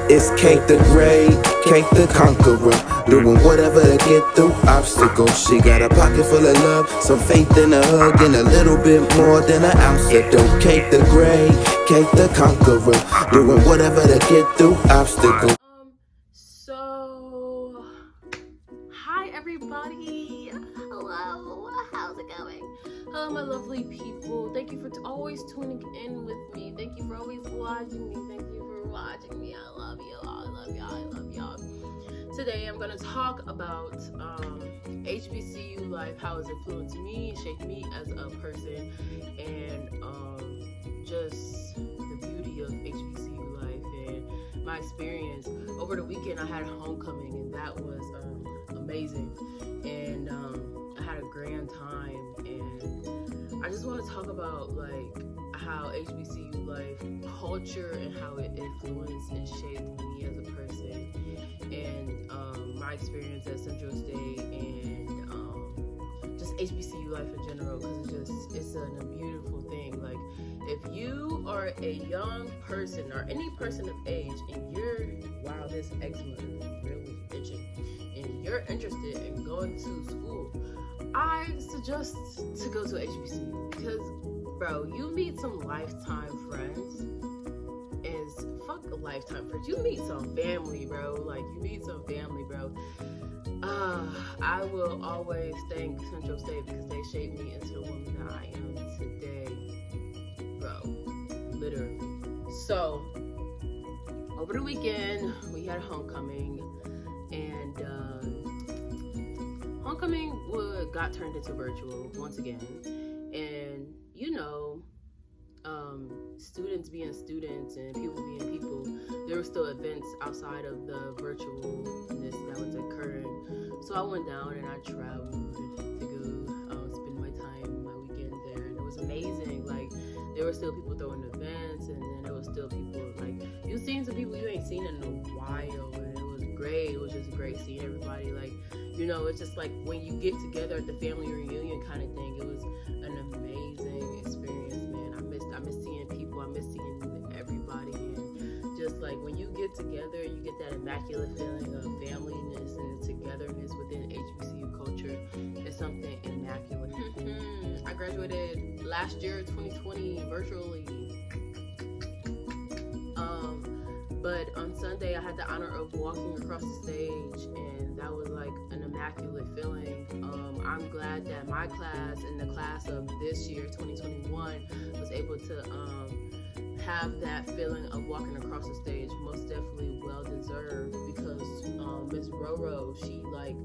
It's Kate the Great, Kate the Conqueror, doing whatever to get through obstacles. She got a pocket full of love, some faith in a hug, and a little bit more than an ounce of dope. Kate the Great, Kate the Conqueror, doing whatever to get through obstacles. Hi everybody. Hello. How's it going? Hello, my lovely people. Thank you for always tuning in with me. Thank you for always watching me. Thank you for watching me. I love you all. I love y'all. I love y'all. Today I'm gonna talk about HBCU life, how it's influenced me, shaped me as a person, and just the beauty of HBCU life and my experience. Over the weekend I had homecoming, and that was amazing, and I had a grand time, and I just want to talk about like how HBCU life culture and how it influenced and shaped me as a person, and my experience at Central State, and just HBCU life in general, because it's a beautiful thing. Like, if you are a young person or any person of age, and wow, this eczema is really itching, and you're interested in going to school, I suggest to go to HBCU, because bro, you meet some lifetime friends, and fuck a lifetime friends, you meet some family, bro. Like, you meet some family, bro. I will always thank Central State, because they shaped me into the woman that I am today, bro, literally. So over the weekend we had homecoming, and homecoming got turned into virtual once again, and you know, students being students and people being people, there were still events outside of the virtualness that was occurring. So I went down and I traveled to go spend my weekend there, and it was amazing. Like, there were still people throwing events, and then there was still people, like, you seen some people you ain't seen in a while, and it was great. It was just great seeing everybody. Like, you know, it's just like when you get together at the family reunion kind of thing. It was an amazing experience, man. I miss seeing people. I miss seeing everybody, and just like when you get together, you get that immaculate feeling of familyness and togetherness within HBCU culture. It's something immaculate. I graduated last year, 2020, virtually. But on Sunday, I had the honor of walking across the stage, and that was like an immaculate feeling. I'm glad that my class and the class of this year, 2021, was able to have that feeling of walking across the stage. Most definitely well deserved, because Miss Roro, she like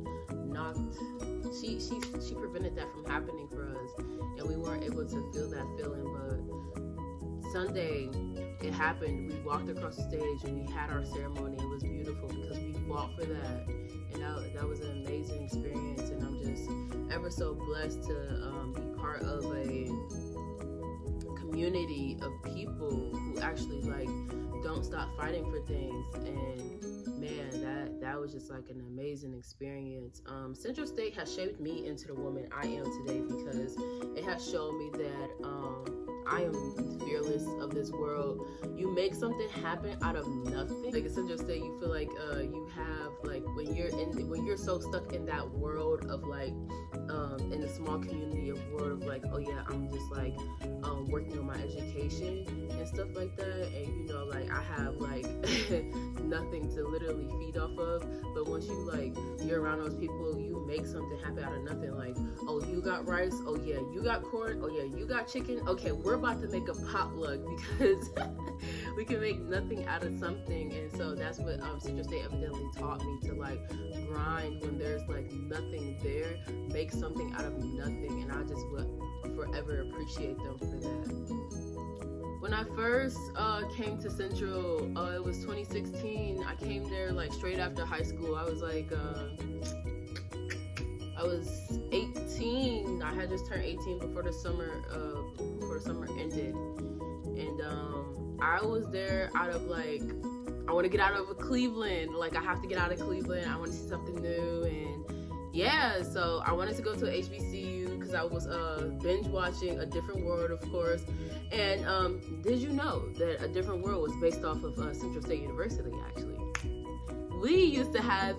she prevented that from happening for us, and we weren't able to feel that feeling. But Sunday, it happened. We walked across the stage and we had our ceremony. It was beautiful because we fought for that, and that was an amazing experience. And I'm just ever so blessed to be part of a community of people who actually like don't stop fighting for things. And man, that was just like an amazing experience. Central State has shaped me into the woman I am today, because it has shown me that I am fearless of this world. You make something happen out of nothing. Like at Central State, you feel like you have, like, when you're so stuck in that world of like in the small community of world of like, oh yeah, I'm just like working on my education and stuff like that, and you know, like I have like nothing to literally feed off of. But once you're around those people, you make something happen out of nothing. Like, oh, you got rice, oh yeah, you got corn, oh yeah, you got chicken, okay, we're about to make a potluck, because we can make nothing out of something. And so that's what Central State evidently taught me, to like grind when there's like nothing there, make something out of nothing. And I just will forever appreciate them for that. When I first came to Central, it was 2016. I came there like straight after high school. I was like, I was 18. I had just turned 18 before the summer ended, and I was there out of like, I want to get out of Cleveland. Like, I have to get out of Cleveland. I want to see something new, and yeah, so I wanted to go to HBCU because because I was binge watching A Different World, of course. And did you know that A Different World was based off of Central State University, actually? We used to have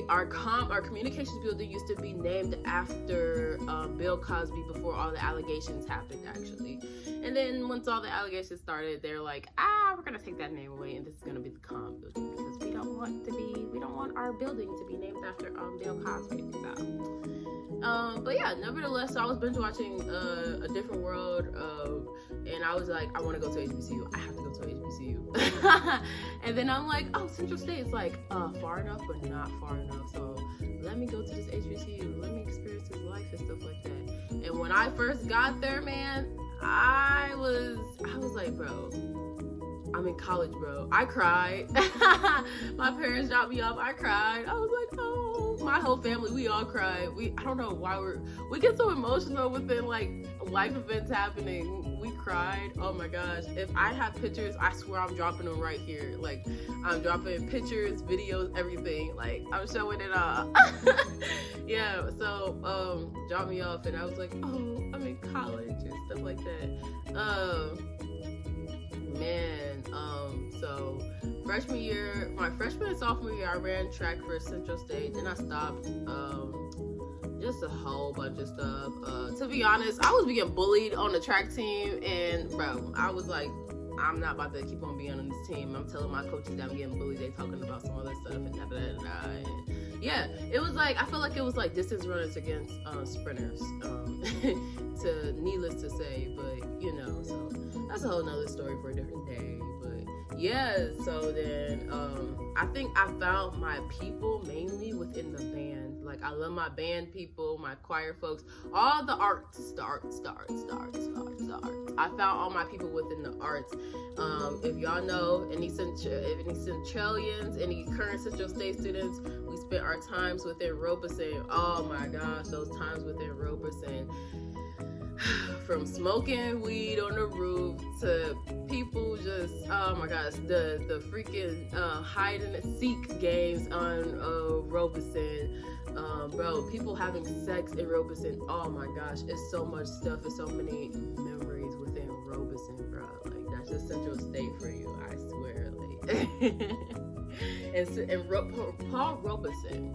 our communications building used to be named after Bill Cosby before all the allegations happened, actually. And then once all the allegations started, they're like, we're gonna take that name away, and this is gonna be the comm building because we don't want our building to be named after Bill Cosby. So. But yeah, nevertheless, so I was binge watching A Different World, and I was like, I want to go to HBCU. I have to go to HBCU. And then I'm like, Central State is like far enough, but not far enough. So let me go to this HBCU. Let me experience his life and stuff like that. And when I first got there, man, I was like, bro, I'm in college, bro. I cried. My parents dropped me off. I cried. I was like, oh, my whole family, we all cried. I don't know why we get so emotional within like life events happening. We cried. Oh my gosh. If I have pictures, I swear I'm dropping them right here. Like, I'm dropping pictures, videos, everything. Like, I'm showing it all. Yeah, so dropped me off, and I was like, oh, I'm in college and stuff like that. Man, so my freshman and sophomore year, I ran track for Central State. Then I stopped. Just a whole bunch of stuff. To be honest, I was being bullied on the track team, and bro, I was like, I'm not about to keep on being on this team. I'm telling my coaches that I'm getting bullied. They talking about some other stuff and and yeah, it was like, I felt like it was like distance runners against sprinters. To needless to say, but you know, so that's a whole nother story for a different day. But yeah, so then I think I found my people mainly within the band. Like, I love my band people, my choir folks, all the arts, I found all my people within the arts. If y'all know any Centralians, any current Central State students, we spent our times within Robeson. Oh my gosh, those times within Robeson. From smoking weed on the roof to people just, oh my gosh, the freaking hide and seek games on Robeson. Bro, people having sex in Robeson. Oh my gosh, it's so much stuff and so many memories within Robeson, bro. Like, that's just Central State for you, I swear. Like, and Paul Robeson,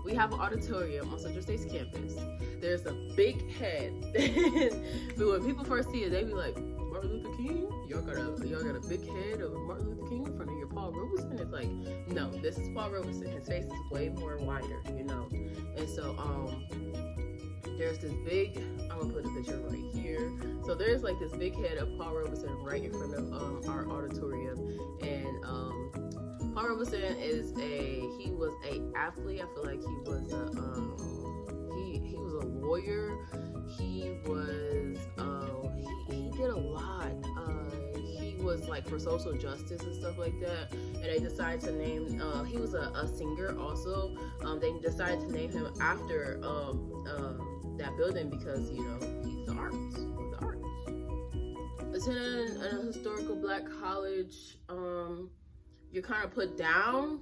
we have an auditorium on Central State's campus. There's a big head. But when people first see it, they be like, Martin Luther King? Y'all got a big head of Martin Luther King in front of your Paul Robeson? It's like, no, this is Paul Robeson. His face is way more wider, you know? And so, there's this big, I'm gonna put a picture right here. So there's like this big head of Paul Robeson right in front of our auditorium. And Paul Robeson he was an athlete. I feel like he was he was a lawyer. He was he did a lot. He was like for social justice and stuff like that. And they decided to name he was a singer also. They decided to name him after that building because, you know, he's the arts. Attending a historical black college, you're kind of put down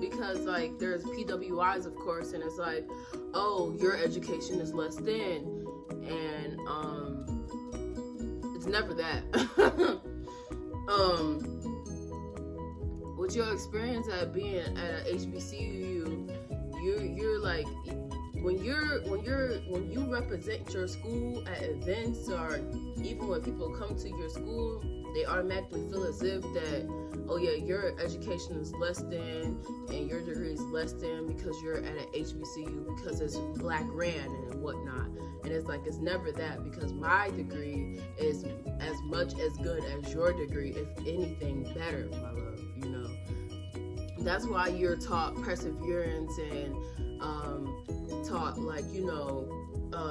because like there's PWIs, of course, and it's like, oh, your education is less than, and it's never that. With your experience at being at a HBCU, you're like, when you represent your school at events, or even when people come to your school, they automatically feel as if that, oh yeah, your education is less than and your degree is less than because you're at an HBCU because it's black ran and whatnot. And it's like, it's never that, because my degree is as much as good as your degree, if anything better, my love, you know. That's why you're taught perseverance and taught, like, you know,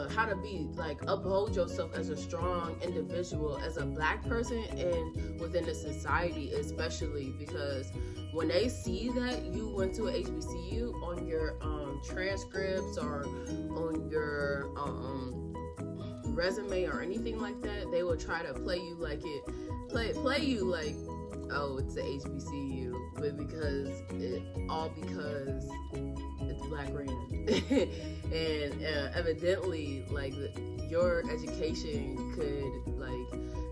how to be, like, uphold yourself as a strong individual, as a black person, and within the society especially, because when they see that you went to a HBCU, on your transcripts or on your resume or anything like that, they will try to play you like oh, it's the HBCU, but because it's Black ran. And evidently, like, your education could, like,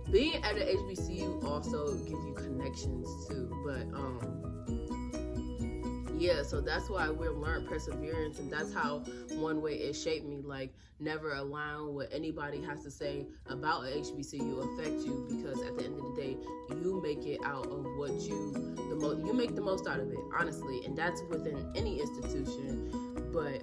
being at an HBCU also gives you connections too. But yeah, so that's why we learned perseverance, and that's how one way it shaped me, like, never allowing what anybody has to say about a HBCU affect you, because at the end of the day, you make it out of what you make the most out of it, honestly, and that's within any institution. But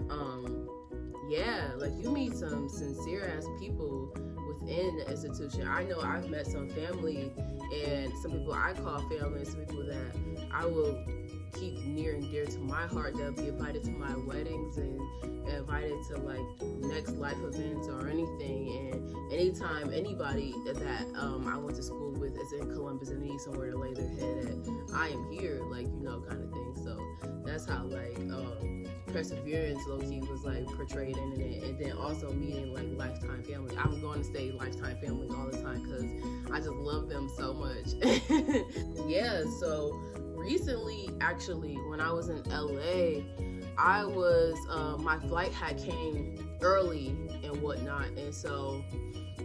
yeah, like, you meet some sincere ass people within the institution. I know I've met some family, and some people I call family, and some people that I will keep near and dear to my heart, that'll be invited to my weddings and invited to, like, next life events or anything. And anytime anybody that I went to school with is in Columbus and need somewhere to lay their head at, I am here, like, you know, kind of thing. So that's how, like, perseverance low-key was, like, portrayed in it. And then also meeting, like, lifetime family. I'm going to say lifetime family all the time because I just love them so much. Yeah, so recently, actually, when I was in LA, I was my flight had came early and whatnot, and so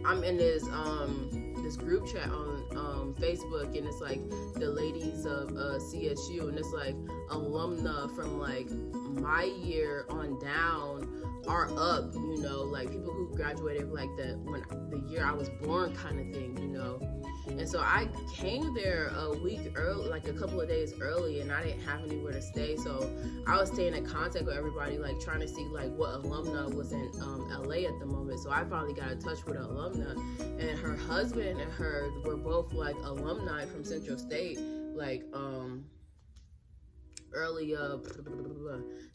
I'm in this group chat on Facebook, and it's like the ladies of CSU, and it's like alumna from, like, my year on down are up, you know, like people who graduated like the year I was born kind of thing, you know. And so I came there a week early, like a couple of days early, and I didn't have anywhere to stay. So I was staying in contact with everybody, like trying to see like what alumna was in LA at the moment. So I finally got in touch with an alumna, and her husband and her were both like alumni from Central State, like early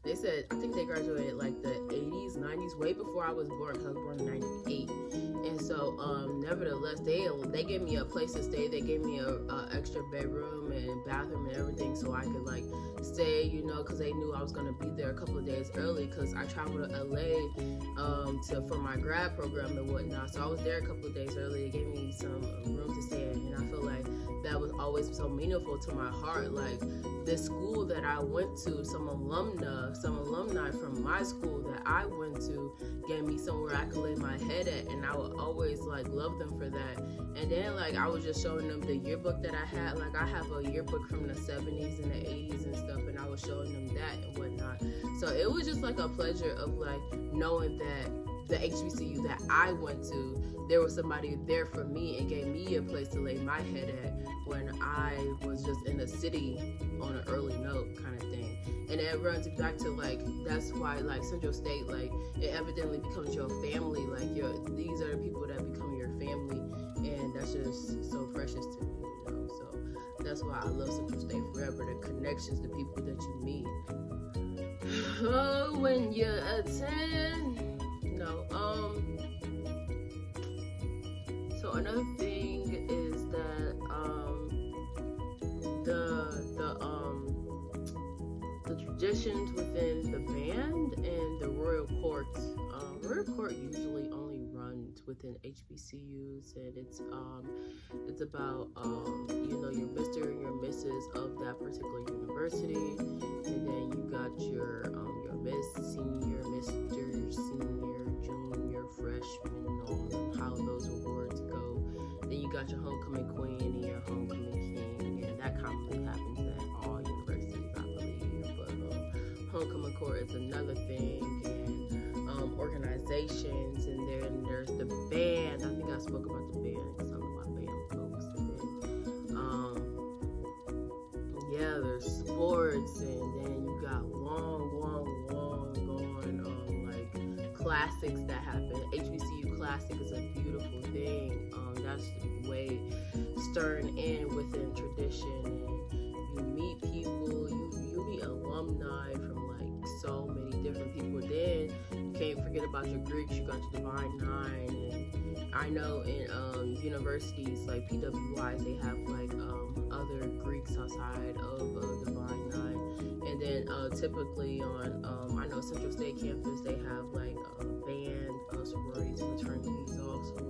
they said, I think they graduated like the 80s, 90s, way before I was born, because I was born in 98. And so nevertheless, they gave me a place to stay. They gave me a extra bedroom and bathroom and everything, so I could like stay, you know, because they knew I was going to be there a couple of days early, because I traveled to LA for my grad program and whatnot. So I was there a couple of days early. They gave me some room to stay in, and I feel like that was always so meaningful to my heart. Like, this school that I went to, some alumni from my school that I went to gave me somewhere I could lay my head at, and I would always like love them for that. And then like I was just showing them the yearbook that I had. Like, I have a yearbook from the 70s and the 80s and stuff, and I was showing them that and whatnot. So it was just like a pleasure of like knowing that the HBCU that I went to, there was somebody there for me and gave me a place to lay my head at when I was just in a city on an early note kind of thing. And it runs back to like, that's why like Central State, like it evidently becomes your family. Like these are the people that become your family, and that's just so precious to me, you know. So that's why I love Central State forever. The connections, the people that you meet. Oh, when you attend. No, so another thing is that the traditions within the band and the royal courts. Royal court usually only runs within HBCUs, and it's about you know, your Mr. and your Mrs. of that particular university, and then you got your Miss, Senior, Mr., Senior, Junior, Freshman, all how those awards go. Then you got your homecoming queen and your homecoming king, and that commonly happens at all universities, I believe. But homecoming court is another thing, and organizations, and then there's the band. I think I spoke about the band because I'm my band folks. And then yeah, there's sports, and then you got long going like classics that happen. HBCU classic is a beautiful thing. That's way stirring in within tradition, and you meet people, you meet alumni from like so many different people. Then you can't forget about your Greeks. You got your Divine Nine, and I know in universities like PWIs, they have like other Greeks outside of Divine Nine. And then typically on I know Central State campus, they have like band, sororities, fraternities also.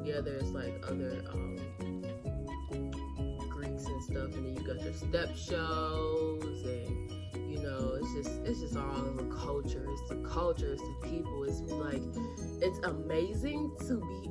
yeah, there's like other Greeks and stuff, and then you got your step shows, and you know, it's just all of the culture. It's the culture, it's the people. It's like, it's amazing to be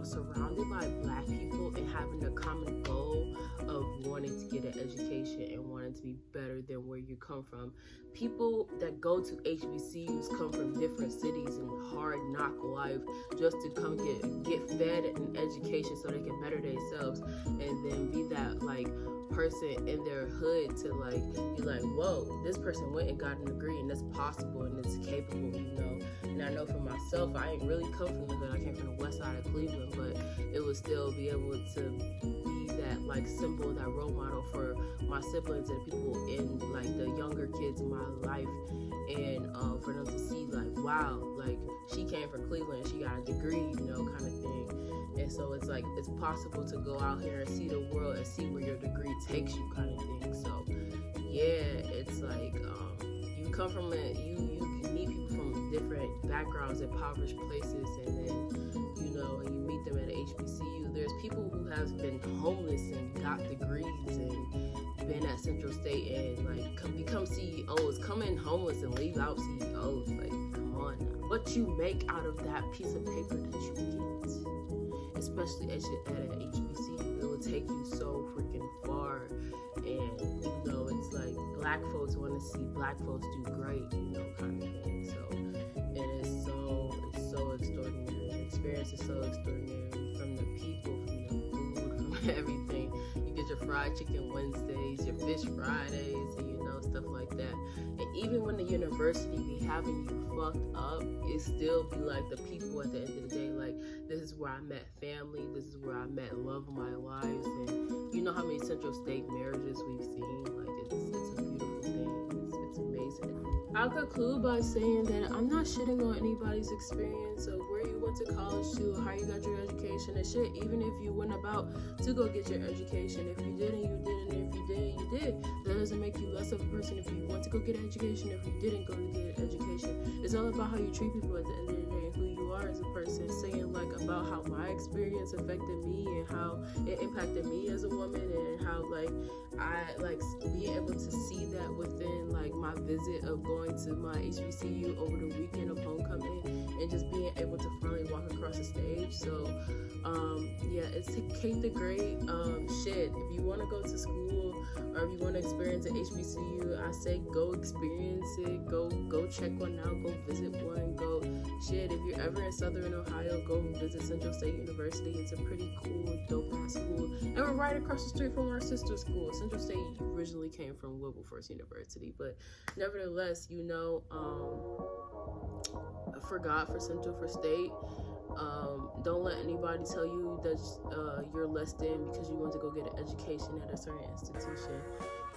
surrounded by Black people and having a common goal of wanting to get an education and wanting to be better than where you come from. People that go to HBCUs come from different cities and hard knock life just to come get fed an education so they can better themselves, and then be that like person in their hood to like be like, whoa, this person went and got a degree and it's possible and it's capable, you know. And I know for myself, I ain't really come from the hood. I came from the west side of Cleveland, but it would still be able to be that like symbol, that role model for my siblings and people in like the younger kids in my life, and for them to see like, wow, like she came from Cleveland, she got a degree, you know, kind of thing. And so it's like, it's possible to go out here and see the world and see where your degree takes you, kind of thing. So yeah, it's like you come from you meet people from different backgrounds, impoverished places, and then you know, and you meet them at an HBCU. There's people who have been homeless and got degrees and been at Central State and like become CEOs, come in homeless and leave out CEOs. Like, come on now. What you make out of that piece of paper that you get, especially at an HBCU, it will take you so freaking far. And you know, it's like Black folks want to see Black folks do great, you know, kind of thing. So, and it's so extraordinary. The experience is so extraordinary, from the people, from the food, from everything. You get your fried chicken Wednesdays, your fish Fridays, and you know, stuff like that. And even when the university be having you fucked up, it still be like the people at the end of the day. Like, this is where I met family. This is where I met love of my lives. And you know how many Central State marriages we've seen. Like, it's a beautiful thing. It's amazing. I'll conclude by saying that I'm not shitting on anybody's experience of where you went to college to, or how you got your education and shit. Even if you went about to go get your education, if you didn't, you didn't. If you did, you did. That doesn't make you less of a person if you went to go get an education. If you didn't go to get an education, it's all about how you treat people at the end of the day and who you are as a person. Saying like about how my experience affected me and how it impacted me as a woman, and how like I like being able to see that within like my visit of going to my HBCU over the weekend of homecoming, and just being able to finally walk across the stage. So yeah, it's Kate the Great. Shit, if you want to go to school or if you want to experience an HBCU, I say go experience it. Go check one out. Go visit one. Go shit. If you're ever in Southern Ohio, go visit Central State University. It's a pretty cool, dope ass school, and we're right across the street from our sister school. Central State originally came from Wilberforce University, but nevertheless, you know, for God, for Central, for State. Don't let anybody tell you that you're less than because you want to go get an education at a certain institution.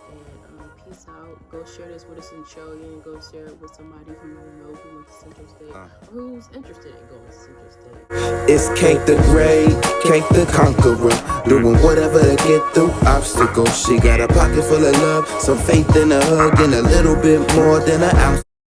And peace out. Go share this with a Centralian. Go share it with somebody who you know who went to Central State or who's interested in going to Central State. It's Kate the Great, Kate the Conqueror, doing whatever to get through obstacles. She got a pocket full of love, some faith in a hug, and a little bit more than an ounce.